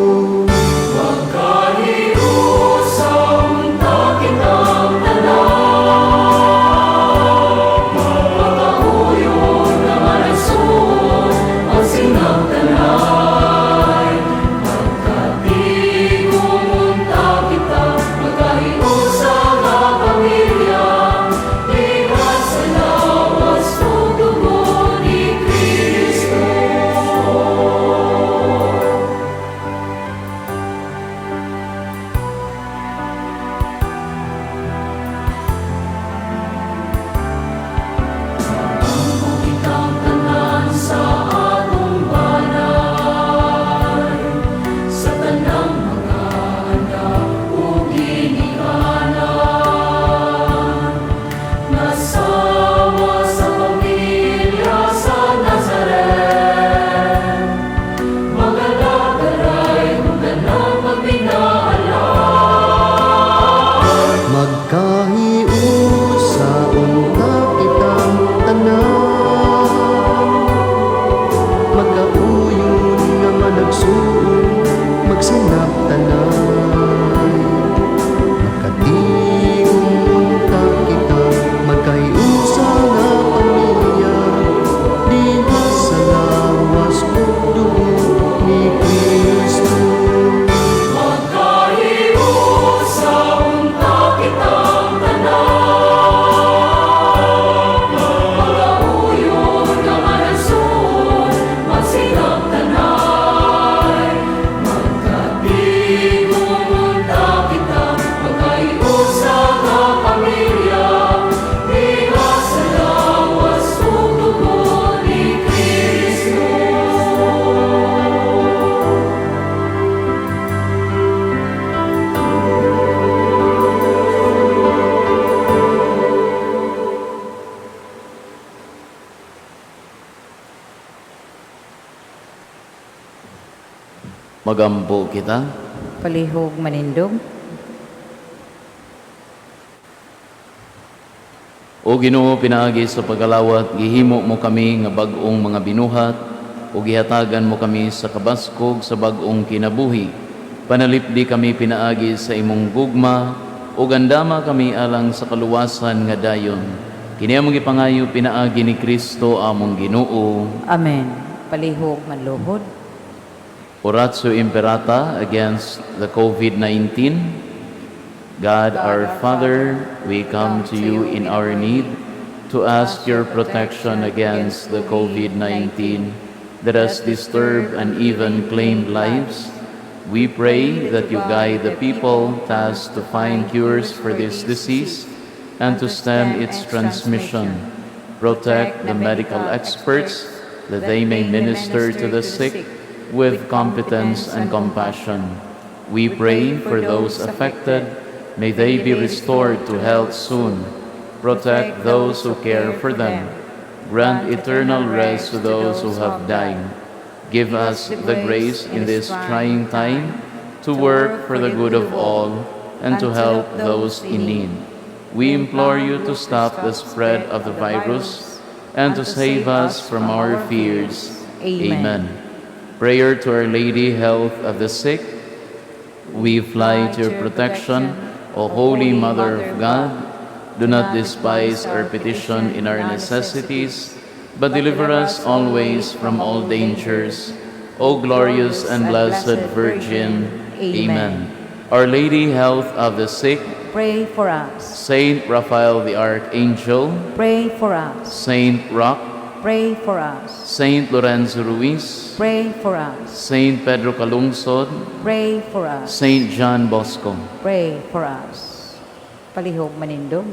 Magampo kita. Palihog manindog. O Ginoo, pinaagi sa pagkalawat, gihimo mo kami nga bag-ong mga binuhat, o gihatagan mo kami sa kabaskog sa bag-ong kinabuhi. Panalipdi kami pinaagi sa imong gugma, o gandama kami alang sa kaluwasan nga dayon. Kini among ipangayo pinaagi ni Kristo among Ginoo. Amen. Palihog manluhod. Oratio Imperata against the COVID-19. God our Father, we come to you in our need to ask your protection against the COVID-19 that has disturbed and even claimed lives. We pray that you guide the people tasked to find cures for this disease and to stem its transmission. Protect the medical experts that they may minister to the sick with competence and compassion. We pray for those affected. May they be restored to health soon. Protect those who care for them. Grant eternal rest to those who have died. Give us the grace in this trying time to work for the good of all and to help those in need. We implore you to stop the spread of the virus and to save us from our fears. Amen. Prayer to Our Lady, health of the sick. We fly to your protection, O Holy Mother of God. Do not despise our petition in our necessities, but deliver us always from all dangers. O glorious and blessed Virgin. Amen. Our Lady, health of the sick. Pray for us. Saint Raphael the Archangel. Pray for us. Saint Roch. Pray for us. Saint Lorenzo Ruiz. Pray for us. Saint Pedro Calungsod. Pray for us. Saint John Bosco. Pray for us. Palihog manindog.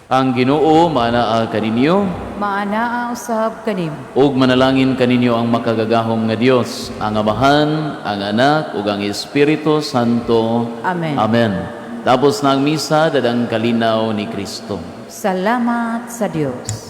Ang Ginoo maanaa kaninyo, Maanaa usab kanim. ug manalangin kaninyo ang makagagahom nga Dios, ang Amahan, ang Anak, ug ang Espiritu Santo. Amen. Amen. Tapos na ang misa, dadang kalinaw ni Kristo. Salamat sa Diyos.